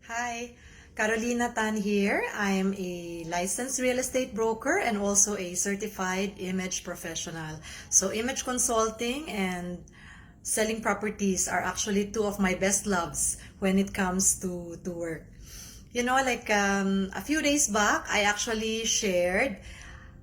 Hi, Carolina Tan here. I am a licensed real estate broker and also a certified image professional. So image consulting and selling properties are actually two of my best loves when it comes to work. A few days back, I actually shared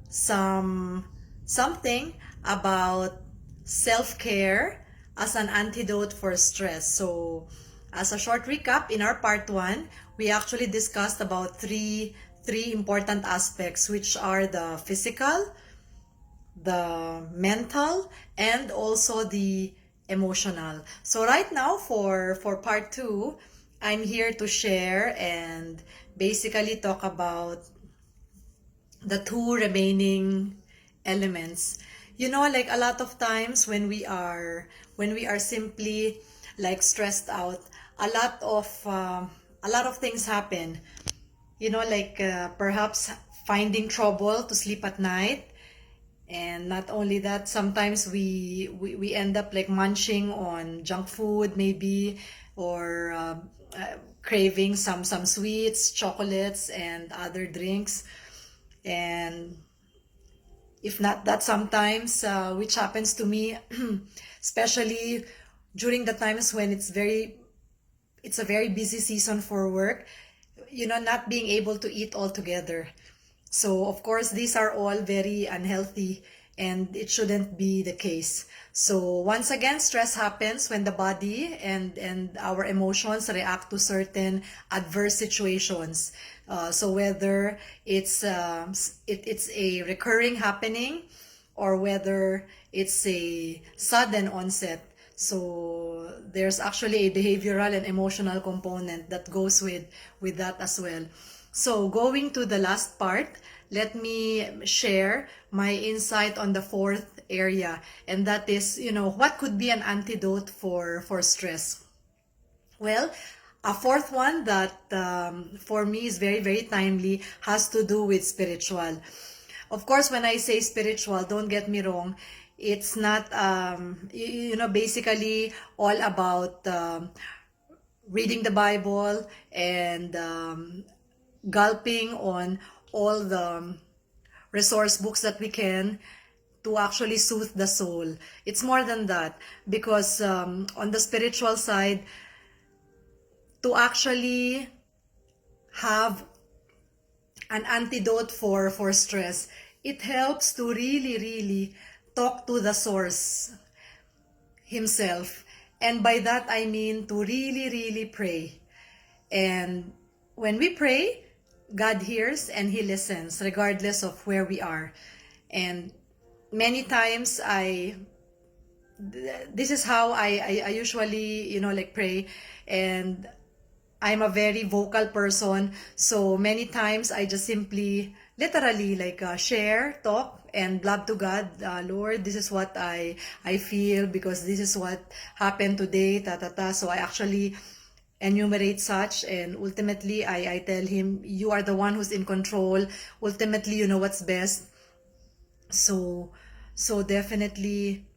some something about self-care as an antidote for stress. So, as a short recap, in our part 1, we actually discussed about three important aspects, which are the physical, the mental, and also the emotional. So right now for part 2, I'm here to share and basically talk about the two remaining elements. Like a lot of times when we are simply like stressed out, a lot of things happen. Perhaps finding trouble to sleep at night, and not only that, sometimes we end up like munching on junk food maybe, or craving some sweets, chocolates, and other drinks. And if not that, sometimes, which happens to me, especially during the times when it's a very busy season for work, not being able to eat altogether. So of course, these are all very unhealthy, and it shouldn't be the case. So once again, stress happens when the body and our emotions react to certain adverse situations. So whether it's a recurring happening, or whether it's a sudden onset. So there's actually a behavioral and emotional component that goes with that as well. So going to the last part, let me share my insight on the fourth area, and that is, what could be an antidote for stress? Well, a fourth one that for me is very, very timely has to do with spiritual. Of course, when I say spiritual, don't get me wrong, it's not, basically all about reading the Bible and gulping on all the resource books that we can to actually soothe the soul. It's more than that, because on the spiritual side, to actually have an antidote for stress, it helps to really, really talk to the source himself. And by that, I mean to really, really pray. And when we pray, God hears and He listens regardless of where we are. And many times this is how I usually, pray. And I'm a very vocal person, so many times I just simply, literally, share, talk, and blab to God. Lord, this is what I feel because this is what happened today, ta ta ta. So I actually enumerate such, and ultimately I tell Him, you are the one who's in control. Ultimately, you know what's best. So definitely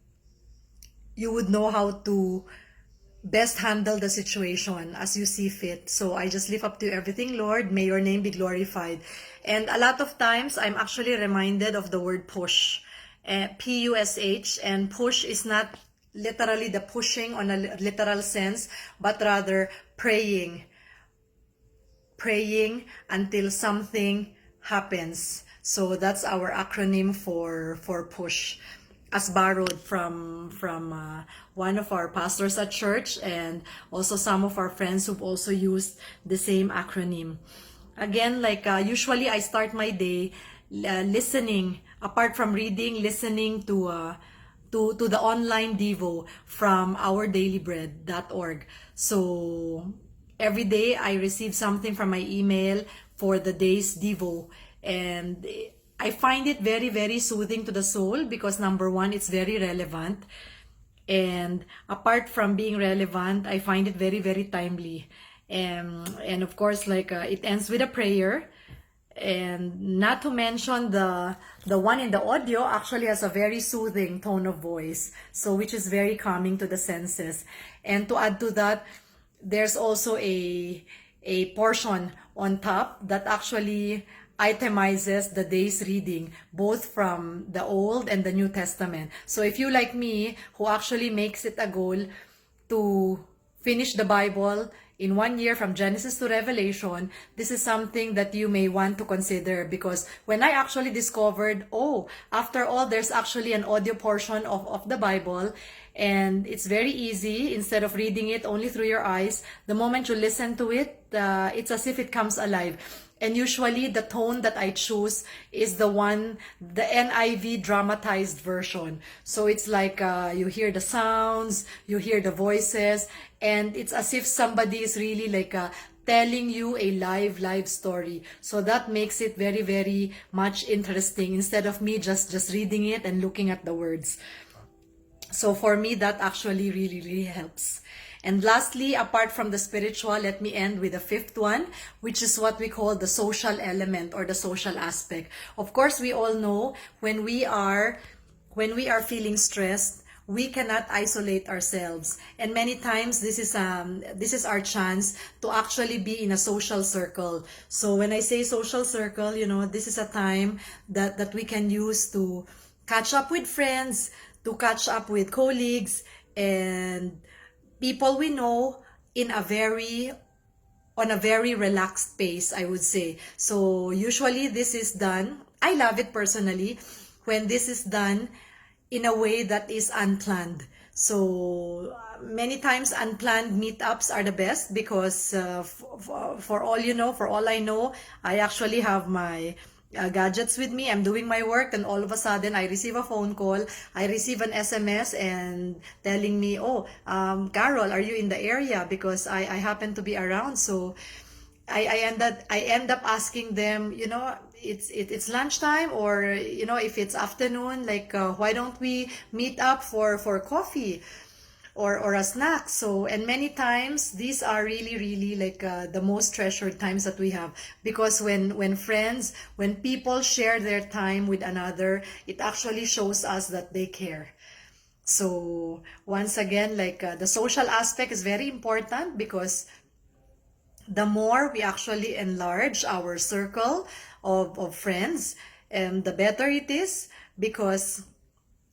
you would know how to best handle the situation as you see fit. So I just lift up to you everything, Lord. May your name be glorified. And a lot of times, I'm actually reminded of the word push. Push. And push is not literally the pushing on a literal sense, but rather praying. Praying until something happens. So that's our acronym for push, as borrowed from one of our pastors at church, and also some of our friends who've also used the same acronym. Again, usually I start my day listening, apart from reading, listening to the online Devo from ourdailybread.org. So every day I receive something from my email for the day's Devo, and I find it very, very soothing to the soul because number one, it's very relevant. And apart from being relevant, I find it very, very timely. And of course, it ends with a prayer. And not to mention the one in the audio actually has a very soothing tone of voice, so which is very calming to the senses. And to add to that, there's also a portion on top that actually itemizes the day's reading, both from the Old and the New Testament. So if you, like me, who actually makes it a goal to finish the Bible in 1 year from Genesis to Revelation, this is something that you may want to consider, because when I actually discovered, oh, after all, there's actually an audio portion of the Bible, and it's very easy. Instead of reading it only through your eyes, the moment you listen to it, it's as if it comes alive. And usually the tone that I choose is the NIV dramatized version. So it's like you hear the sounds, you hear the voices, and it's as if somebody is really like telling you a live story. So that makes it very, very much interesting, instead of me just reading it and looking at the words. So for me, that actually really helps. And lastly, apart from the spiritual, let me end with the fifth one, which is what we call the social element or the social aspect. Of course, we all know when we are feeling stressed, we cannot isolate ourselves. And many times this is our chance to actually be in a social circle. So when I say social circle, this is a time that we can use to catch up with friends, to catch up with colleagues, and people we know on a very relaxed pace, I would say. So usually this is done, I love it personally, when this is done in a way that is unplanned. So many times unplanned meetups are the best, because for all I know, I actually have my gadgets with me. I'm doing my work, and all of a sudden I receive a phone call, I receive an SMS and telling me, oh, Carol, are you in the area? Because I happen to be around. So I end up asking them, it's lunchtime, or if it's afternoon, like why don't we meet up for coffee or a snack? So, and many times these are really like the most treasured times that we have, because when people share their time with another, it actually shows us that they care. So once again, like the social aspect is very important, because the more we actually enlarge our circle of friends, the better it is, because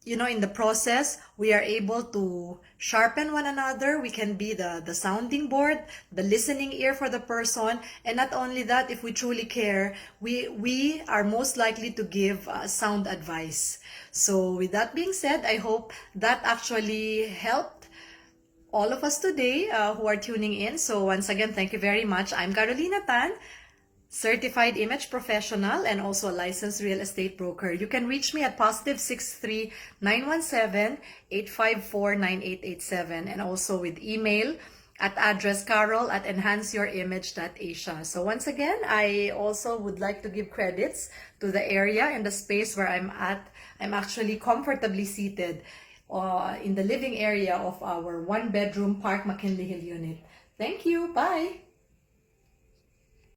in the process, we are able to sharpen one another. We can be the sounding board, the listening ear for the person. And not only that, if we truly care, we are most likely to give sound advice. So with that being said, I hope that actually helped all of us today who are tuning in. So once again, thank you very much. I'm Carolina Tan, certified image professional and also a licensed real estate broker. You can reach me at +63 917 854 9887, and also with email at address carol@enhanceyourimage.asia. So once again, I also would like to give credits to the area and the space where I'm at. I'm actually comfortably seated in the living area of our one-bedroom Park McKinley Hill unit. Thank you. Bye.